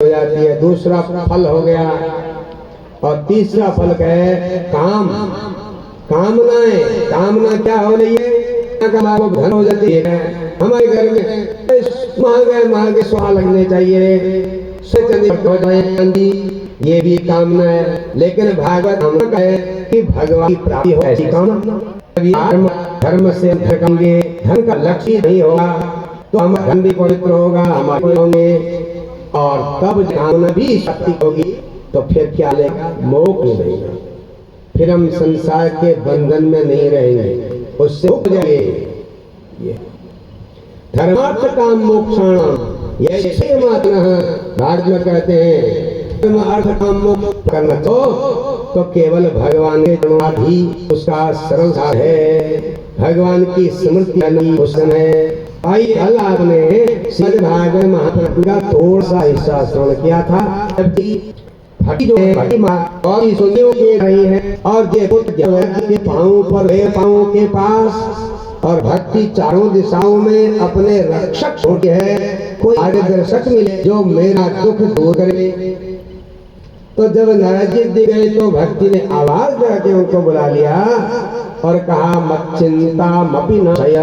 जाती है। दूसरा फल हो गया और तीसरा फल क्या है? काम, कामनाएं। कामना क्या हो रही है? धन हो जाती है। हमारे घर में महंगे सुहा लगने चाहिए, ये भी कामना है। लेकिन भागवत हम कहे कि भगवान की प्राप्ति हो, ऐसी कामना। धर्म से धर्मेंगे, धन का लक्ष्य नहीं होगा तो हमारा धन भी पवित्र होगा, हमारे होंगे। और तब कामना भी शक्ति होगी तो फिर क्या लेगा? मोक्ष मिलेगा। फिर हम संसार के बंधन में नहीं रहेंगे, उससे मुक्त जाएंगे। धर्मार्थ काम मोक्षाणाम, ये मात्र भागवत में कहते हैं। धर्म अर्थ काम मोक्ष करना तो केवल भगवान के जन्म ही उसका सरल सार है। भगवान की स्मृति अनुशासन है। भाई कल आपने श्रीमद् भागवत महापुराण का थोड़ा सा हिस्सा श्रवण किया था, जबकि भक्ति जो है, भक्ति माँ और सुनने के रही है और के पाँव पर है, पाँव के पास। और भक्ति चारों दिशाओं में अपने रक्षक होते हैं। कोई मार्गदर्शक मिले जो मेरा दुख दूर करे। तो जब नारद जी दिख गए तो भक्ति ने आवाज करके उनको बुला लिया और कहा, मत चिंता मपि न भय।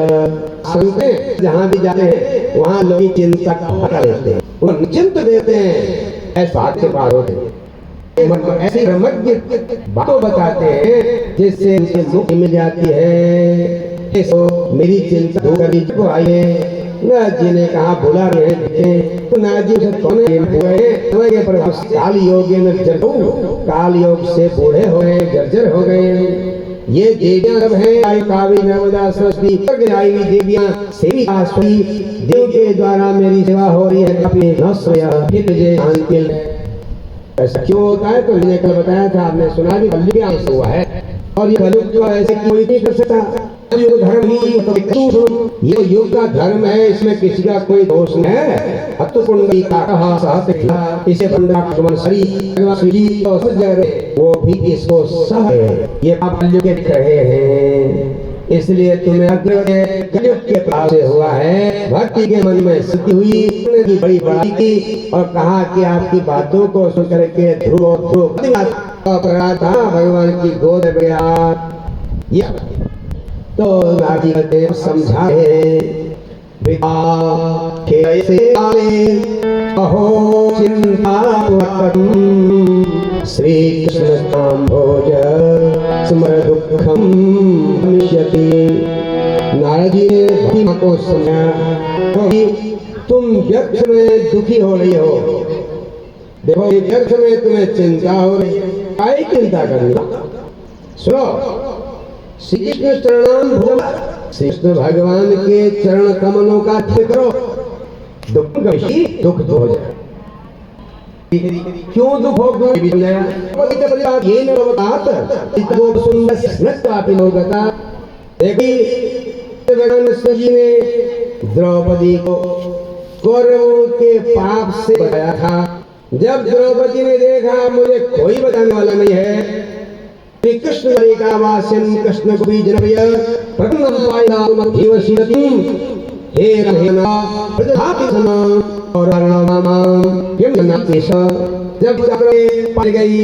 सुनते जहाँ भी जाते हैं वहाँ लोग चिंता कर लेते हैं, वो निश्चिंत देते हैं, ऐसा के पार होते हैं। ऐसी रमज्ञ बातों बताते हैं जिससे उनसे मुक्ति मिल जाती है। तो मेरी चिंता दूर करनी को आइए। नारद जी ने कहा, बुला रहे हैं तो नारद जी से हुए पर काल योग काल योग से बूढ़े हो गए, जर्जर हो गए। ये देवियां सब हैं, कावेरी नर्मदा सरस्वती देवियां सेविका देव के द्वारा मेरी सेवा हो रही है। ऐसा क्यों होता है? तो मैंने कल बताया था, आपने सुना भी, कलयुग हुआ है और ये कलयुग तो ऐसे कोई नहीं कर सकता। युग धर्म ही ये युग का धर्म है, इसमें किसी का कोई दोष नहीं है। हतुकुंडी का कहा सहत इसे वो भी इसको सह ये कलयुग के कहे हैं। इसलिए तुम्हें कलयुग के पास से हुआ है। भक्ति के मन में स्थिति हुई, बड़ी बड़ाई की और कहा कि आपकी बातों को सुन करके ध्रुव था भगवान की गोद में गया। तो नारद जी समझाए, कैसे अहो चिंता श्री कृष्ण काम्भोज स्मर दुखम मिष्यति। नारद जी ने भक्ति को समझाया कि तुम व्यर्थ में दुखी हो रही हो। देखो, व्यर्थ में तुम्हें चिंता हो रही है, काय चिंता करनी? सुनो, श्री कृष्ण चरणाम, श्री कृष्ण भगवान के चरण कमलों का ध्यान करो, दुख हो जाए। क्यों दुख हो गया? ये जी ने द्रौपदी को कौरवों के पाप से बचाया था। जब द्रौपदी ने देखा मुझे कोई बचाने वाला नहीं है, कृष्ण कृष्ण को बीज हे और जब पड़ गई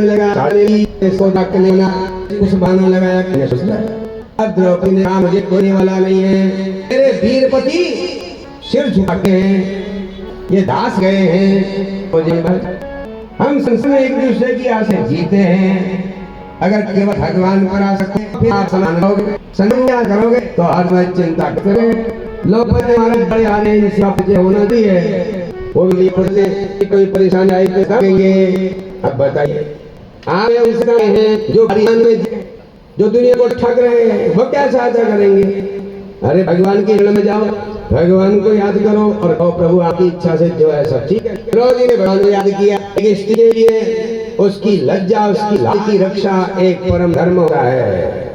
लगा कुछ बहाना लगाया। अब द्रौपदी ने कहा मुझे कोई वाला नहीं है, मेरे वीरपति सिर झुकाते हैं, ये दास गए हैं। हम संसार एक दूसरे की आशा जीते हैं। अगर केवल भगवान पर आ सकते हैं फिर आप संज्ञा करोगे तो आज मैं चिंता करोगे। लोग हमारे बड़े आने होना चाहिए, वो भी कोई परेशानी आई तो करेंगे। अब बताइए, आप उसका हैं जो में जो दुनिया को ठग रहे हैं, वो क्या सहायता करेंगे? अरे भगवान के शरण में जाओ, भगवान को याद करो और कहो प्रभु आपकी इच्छा से जो है सब ठीक है। द्रौपदी ने भगवान को याद किया। एक स्त्री के लिए उसकी लज्जा, उसकी लाज की रक्षा एक परम धर्म होता है।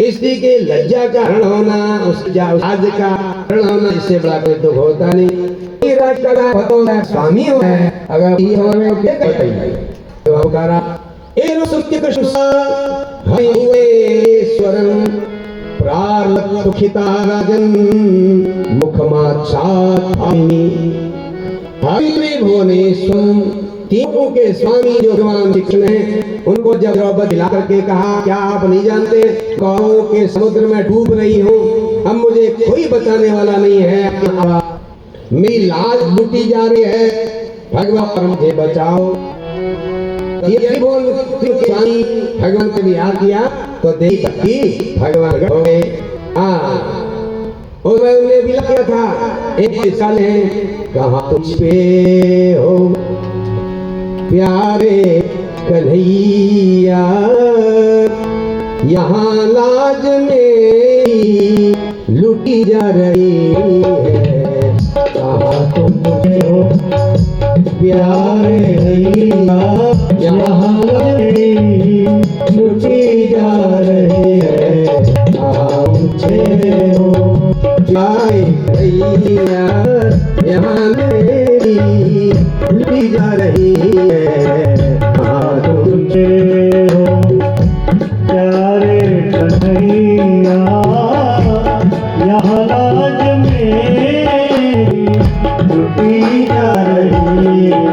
स्त्री के लज्जा का हरण होना, उसकी लाज का हरण होना, इससे बड़ा कोई दुख होता नहीं। स्वामी होता है, अगर अग्नि भुवनेश्वरम, तीनों के स्वामी जो भगवान श्री कृष्ण हैं, उनको जब द्रौपदी ला करके कहा क्या आप नहीं जानते कौरवों के समुद्र में डूब रही हूँ, अब मुझे कोई बचाने वाला नहीं है, मेरी लाज लूटी जा रही है, भगवान मुझे बचाओ। ये बोल स्वामी भगवान को याद किया तो देखी भगवान गए। और मैं उन्हें भी किया था एक साल है, कहा तुझ पे हो प्यारे कन्हैया, यहाँ लाज मेरी लुटी जा रही है, कहा तुम मुझे हो प्यारे कन्हैया, यहाँ लाज मेरी लुटी जा रही है, कहा मुझे हो प्यारे कन्हैया, यहाँ मेरी लुटी जा रही है, तुझे हो प्यारे कन्हैया, यहाँ लाज मेरी लुटी जा रही है,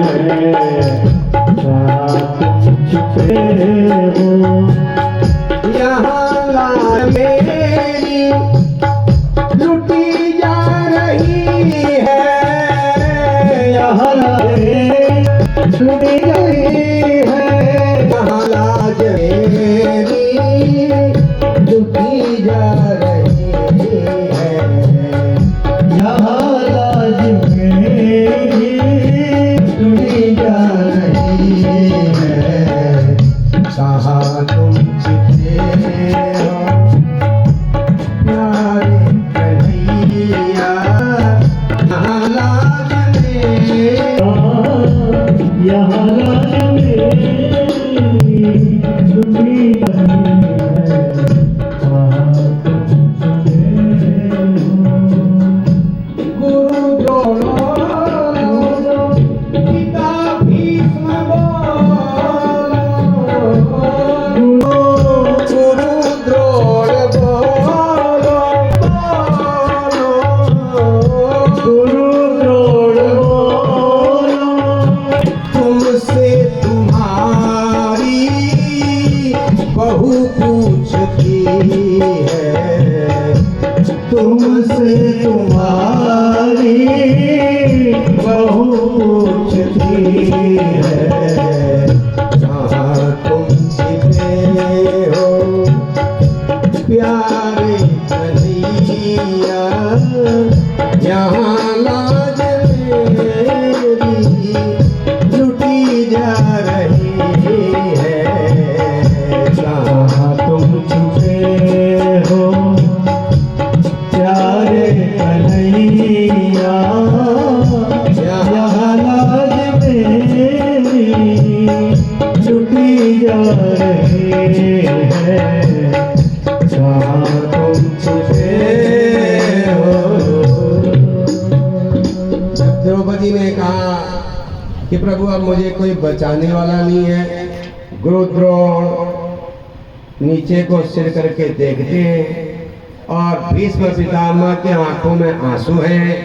तुझे हो यहाँ लाज मेरी लुटी जा रही है, यहाँ लुटी गई है, यहाँ लाज मेरी लुटी जा रही है, यहाँ लाज मेरी लुटी जा रही है, कहा तुम छिपे हो प्यारे कन्हैया, यहाँ लाज यहाँ लाज मेरी लुटी गुरु द्रोण पिता भीष्म गुरु द्रोण गुरु द्रोण तुमसे तुम्हारी बहू पूछती है, तुमसे तुम्हारी बहू पूछती है, कहाँ तुम छिपे हो प्यारे कन्हैया, यहाँ लाज मेरी लुटी जा रही है, कहाँ तुम छुपे हो प्यारे कन्हैया, यहाँ लाज मेरी लुटी जा रही है, कहाँ तुम छुपे हो। द्रौपदी ने कहा कि प्रभु अब मुझे कोई बचाने वाला नहीं है। गुरु द्रोण नीचे को सिर करके देखते हैं और भीष्म पितामह के आंखों में आंसू हैं।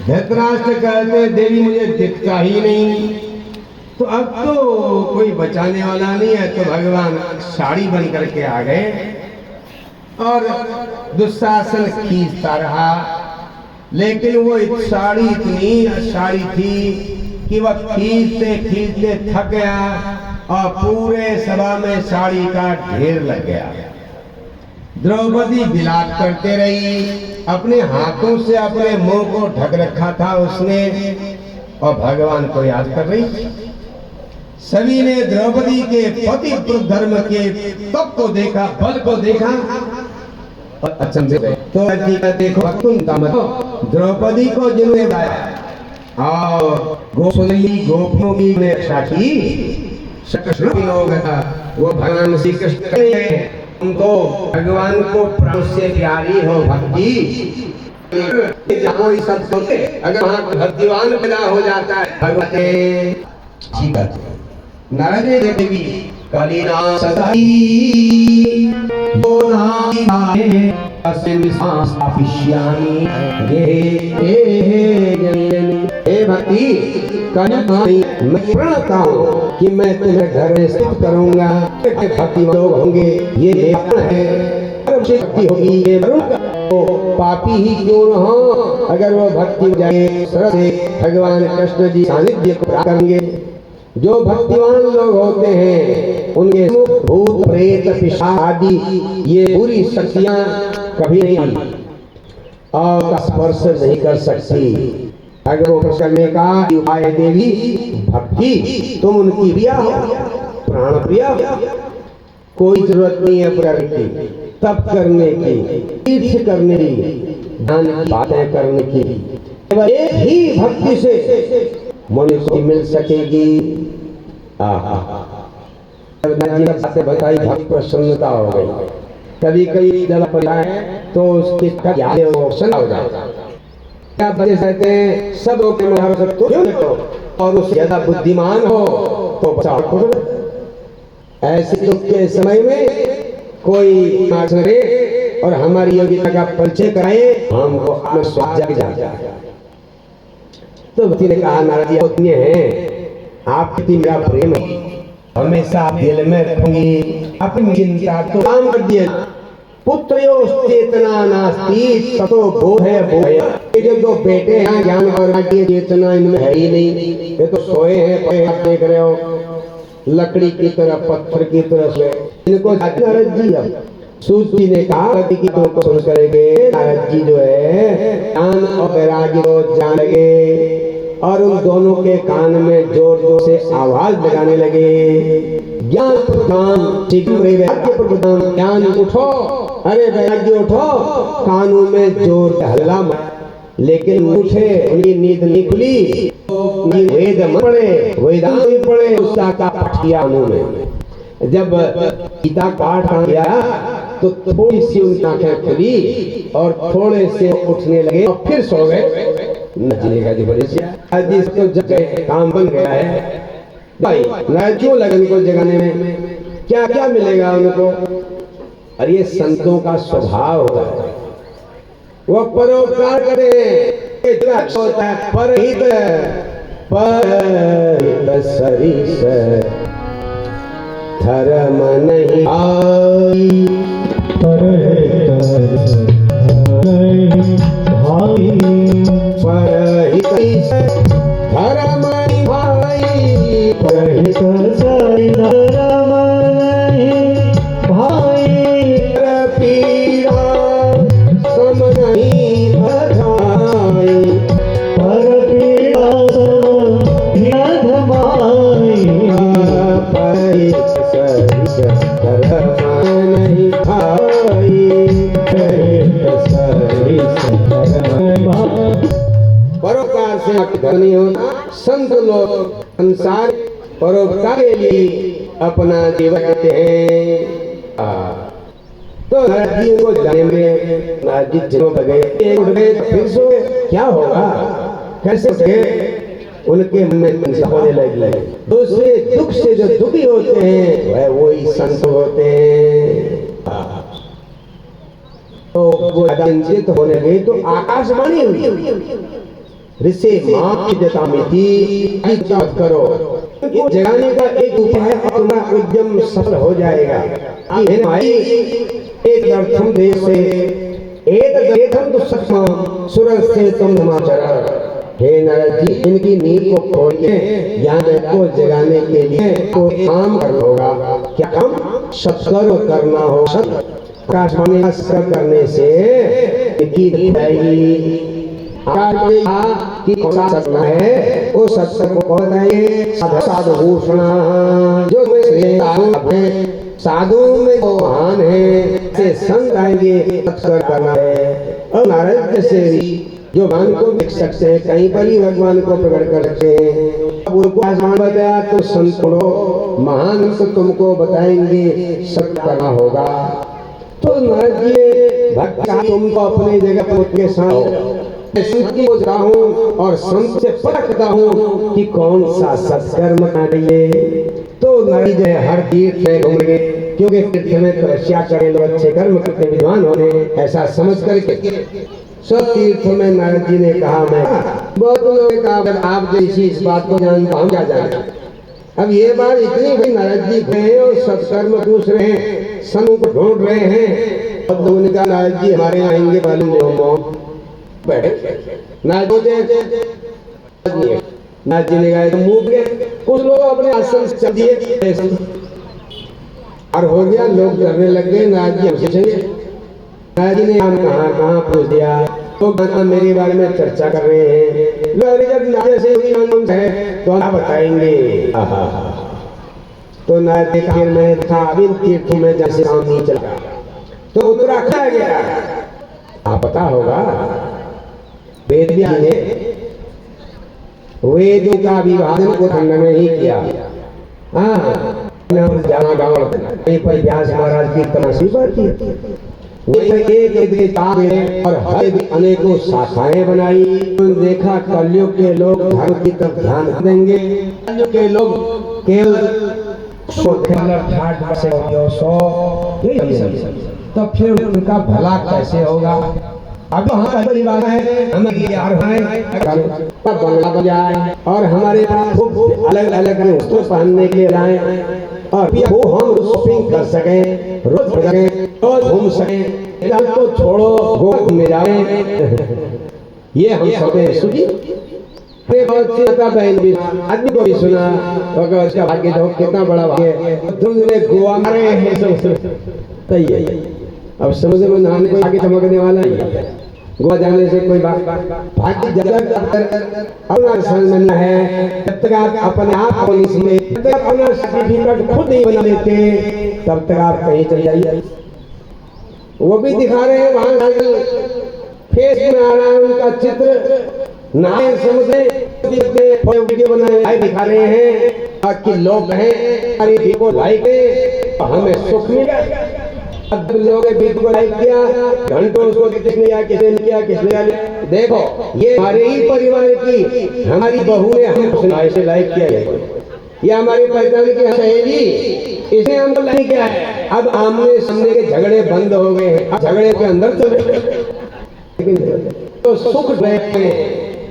धृतराष्ट्र कहते देवी मुझे दिखता ही नहीं, तो अब तो कोई बचाने वाला नहीं है। तो भगवान साड़ी बन करके आ गए और दुशासन खींचता रहा, लेकिन वो साड़ी इतनी साड़ी थी कि वह खींचते खींचते थक गया और पूरे सभा में साड़ी का ढेर लग गया। द्रौपदी विलाप करते रही, अपने हाथों से अपने मुंह को ढक रखा था उसने और भगवान को याद कर रही। सभी ने द्रौपदी के पति धर्म के तप को देखा, बल को देखा और अचंभे गए। तो देखो द्रौपदी को जिन्होंने गाया और गोसुंदरी गोपियों की रक्षा की, वो भगवान श्री कृष्ण उनको भगवान को प्राण से प्यारी हो भक्ति, कोई सब सोचे अगर वहाँ भक्तिवान पैदा हो जाता है भगवते नारद देवी कलिना सदाई हे हे भक्ति मैं प्रणता हूँ कि मैं तुम्हें घर में स्थित करूंगा, भक्ति लोग होंगे ये है शक्ति होगी ये तो पापी ही क्यों न हो, अगर वो भक्ति जाए सरल से भगवान कृष्ण जी सानिध्य को प्राप्त करेंगे। जो भक्तिवान लोग होते हैं उनके भूत प्रेत पिशाच आदि ये पूरी शक्तियां कभी नहीं और स्पर्श नहीं कर सकती। अगर वो करने का उपाय देवी भक्ति, तुम उनकी प्रिया हो, प्राण प्रिया हो, कोई जरूरत नहीं है प्रकृति तप करने की, तीर्थ करने की, दान की बातें करने की, केवल एक ही भक्ति से मनुष्य को मिल सकेगी। बातें बताई भक्त प्रसन्नता हो गई। कभी कभी जब बताए तो उसके प्रसन्न हो जाता। क्या बच्चे कहते हैं सब लोग और उससे ज्यादा बुद्धिमान हो तो बचाओ। ऐसे दुख के समय में कोई करे और हमारी योग्यता का परिचय कराए, हमको आत्मविश्वास जाग जाता है। तो बच्ची ने कहा नारद जी उतने हैं, आपकी मेरा प्रेम हमेशा दिल में रखूंगी, अपनी चिंता तो काम कर दिए। पुत्रो चेतना नास्ति ततो बोधे बोधय। ये जो बेटे हैं ज्ञान और चेतना इनमें है ही नहीं, ये तो सोए हैं। आप देख रहे हो लकड़ी की तरह पत्थर की तरह से इनको नारद जी अब सूत जी ने कहा कि तुमको सुन करेंगे। नारद जी जो है ज्ञान और वैराग्य को जान लगे और उन दोनों के कान में जोर जोर से आवाज लगाने लगे, ज्ञान प्रदान ज्ञान उठो, अरे वैराग्य उठो। कानों में जोर हल्ला लेकिन उठे, उनकी नींद नहीं खुली। वेद पढ़े, वेदांत भी पढ़े, उसका पाठ किया उन्होंने। जब गीता पाठ किया तो थोड़ी सी उनकी आंखें खुली और थोड़े से उठने लगे और फिर सो गए। नचलेगा जी बड़ी तो जगह काम बन गया है भाई। क्यों लगे उनको जगाने में, क्या क्या मिलेगा उनको। और ये संतों का स्वभाव होता है, वो परोपकार करे होता है। परहित सरिस धर्म नहीं आई, परहित भाई, परहित धर्म नहीं भाई, परहित धर्म नहीं भाई, पीड़ा सम नहीं बधाई, पर पीड़ा सम धमाई, धर्म नहीं भाई, परोपकार से नहीं होता। संत लोग संसार परोपकार के लिए अपना जीवन देते हैं। तो नारद जी को जाने में नारद जी जिन्हों गए फिर सो क्या होगा, कैसे गए, उनके मन में होने लगे। दूसरे दुख से जो दुखी होते हैं वह वही संत होते हैं। तो वो चिंतित होने गए तो आकाशवाणी हुई, ऋषि करो, जगाने का एक उपाय तुम्हारा उद्यम सफल हो जाएगा। एक अर्थम देश से एक देशम तो सक्षम सूरज से तुम समाचार। हे नारद जी, इनकी नींद को खोल के ज्ञान को जगाने के लिए तो काम करना होगा। क्या काम? सत्कर्म करना होगा। आकाशवाणी करने से कि कौन सा सत्य है, वो सत्य को बताइए। साधु भूषणा जो साधु में वो महान है, से संत आएंगे सत्कर्म करना है। और नारद जैसे जो भगवान को देख सकते हैं, कहीं पर ही भगवान को प्रकट कर सकते हैं। अब उनको आसमान बताया तो संत महान तो तुमको बताएंगे सत्य करना होगा। तो नारद जी भक्त तुमको अपने जगह के साथ और संत से परखता हूँ कि कौन सा सत्कर्म करेंगे। तो नारद जी हर तीर्थ में घूमेंगे, क्योंकि तीर्थ में तपस्या करें लोग, अच्छे कर्म करते विद्वान होने, ऐसा समझ करके सब तीर्थ में नारद जी ने कहा मैं बहुत लोगों ने कहा अगर आप जैसी इस बात को जानता हम क्या जाने। अब ये बात इतनी भाई नारद जी गए और सत्कर्म पूछ रहे हैं, समूह को ढूंढ रहे हैं। अब लोगों ने कहा नारद जी हमारे यहाँ आएंगे वाले बैठे नारद जी ने कहा मुँह गए। कुछ लोग अपने आश्रम से चल दिए और हो गया, लोग डरने लग गए नारद जी हमसे चाहिए। नारद जी ने कहाँ पूछ दिया तो मेरे बारे में चर्चा कर रहे हैं। जब है तो हम बताएंगे। तो नारद जी मैं था इन तीर्थों में जैसे काम नहीं चला तो उत्तराखंड गया। आप पता होगा वेद ने वेदों का विभाजन उत्तराखंड में ही किया। हाँ जाना गाँव पर व्यास महाराज की तमाशी बढ़ती एक और हर अनेकों शाखाएं बनाई। देखा कलयुग के लोग धर्म की तरफ ध्यान देंगे, कलयुग के लोग केवल तो फिर उनका भला कैसे होगा। अब हमारा परिवार है, हमें यार बंगला बजाए और हमारे पास अलग अलग वस्त्र पहनने के लिए लाए और वो हम शॉपिंग कर सके, रोज घूम सके। तो छोड़ो गोद में जाए ये हम सब सुनी। बहन भी आदमी को भी सुना उसका भाग्य जो कितना बड़ा भाग्य तुमने गोवा मारे हैं अब समुद्र में नहाने को आगे चमकने वाला ही गोवा जाने से कोई बात भाग्य जब तक अपना संबंध है जब तक आप अपने आप को इसमें जब तक अपना सर्टिफिकेट खुद नहीं बना लेते तब तक आप कहीं चले जाइए। वो भी दिखा रहे हैं वहां फेस में आ रहा है उनका चित्र नहाए समुद्र वीडियो बनाए दिखा रहे हैं ताकि लोग हैं अरे वीडियो लाइक है हमें सुख मिला। अब लोगों ने वीडियो लाइक किया घंटों उसको किसने किया देखो ये हमारे ही परिवार की हमारी बहू ने हम ऐसे लाइक किया है। ये हमारी पहचान की सहेली इसे हमको लाइक किया है। अब आमने सामने के झगड़े बंद हो गए हैं, झगड़े के अंदर चले लेकिन तो सुख रहे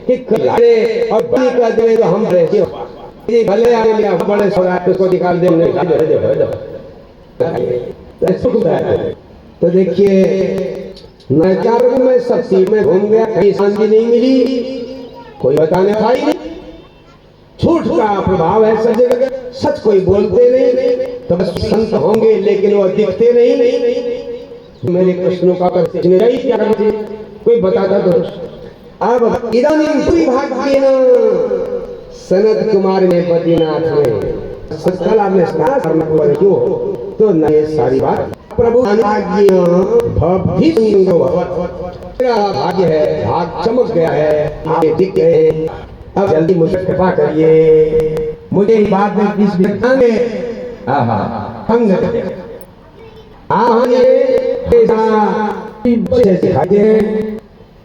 कि लड़े और बड़ी कर दे तो हम रहते भले आगे बड़े उसको निकाल दे सुख तो देखिए नचार में सस्ती में घूम गया कहीं शांति नहीं मिली कोई बताने था ही नहीं। झूठ का प्रभाव है सब जगह, सच कोई बोलते नहीं तो बस संत होंगे लेकिन वो दिखते नहीं। मेरे प्रश्नों का क्या करते कोई बताता तो अब इदानीं पूरी भाग्य न सनत कुमार ने बद्रीनाथ में सत्कल आपने क्यों तो न ये सारी बात प्रभु भाग्य है भाग चमक गया है आगे दिख गए। अब जल्दी मुझे कृपा करिए मुझे इस बात में किस व्यक्ति ने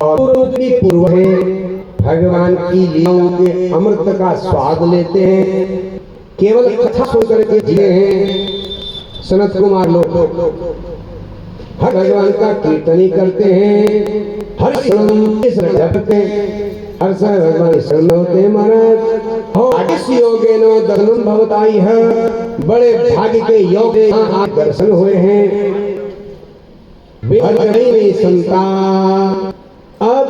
और पूर्व भगवान की लीलाओं के अमृत का स्वाद लेते हैं केवल कथा सुनकर के जिए हैं। सनत कुमार लोग हर भगवान का कीर्तन करते हैं हर जपते हर भगवान शरण होते महाराज योगे नो दर्शन भवताई है बड़े भाग्य के योग आज दर्शन हुए हैं। संता अब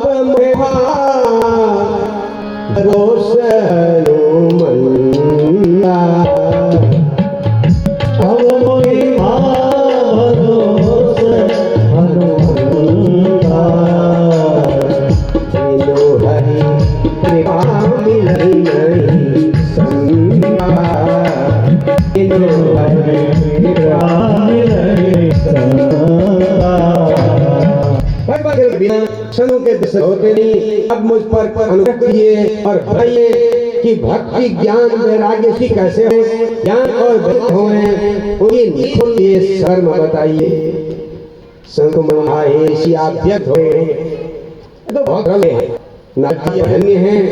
होते नहीं। अब मुझ पर अनुग्रह कीजिए और बताइए कि भक्ति ज्ञान वैराग्य की कैसे हो ज्ञान और भक्त होए उनकी शर्म बताइए। संत तो बहुत रंगे हैं नाट्य धन्य हैं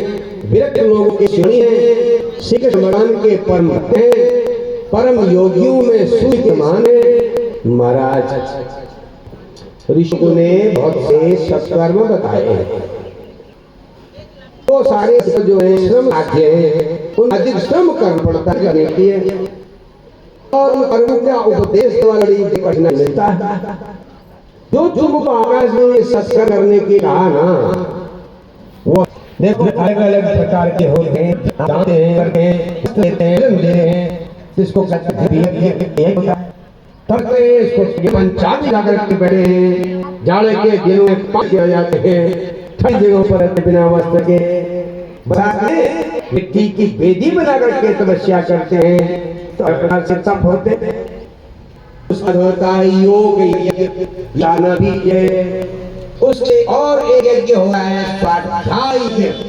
विरक्त लोगों के श्रेणी हैं श्री कृष्ण भगवान के परम भक्त हैं परम योगियों में सूर्यमान है महाराज। ऋषियों ने बहुत से सत्कर्म बताए हैं। वो सारे जो है श्रम साध्य है, उन अधिक श्रम कर्म पड़ता करने के लिए, और उन कर्म का उपदेश वाली कठिनाई मिलता है। जो तुमको आकाश में सत्कर्म करने की कहा ना, वो देखो अलग अलग प्रकार के होते हैं, जाते हैं, करते हैं, इसको कहते हैं करते इसको पंचायत जाकर के बैठे हैं। जाड़े के दिनों में 5 किया जाते हैं, ठंड दिनों पर बिना वस्त्र के मिट्टी की वेदी बना करके तपस्या करते हैं। तो प्रकार से तप होते हैं। उसका होता है योग याना भी है। उसके और एक यज्ञ हुआ है स्वाध्याय यज्ञ।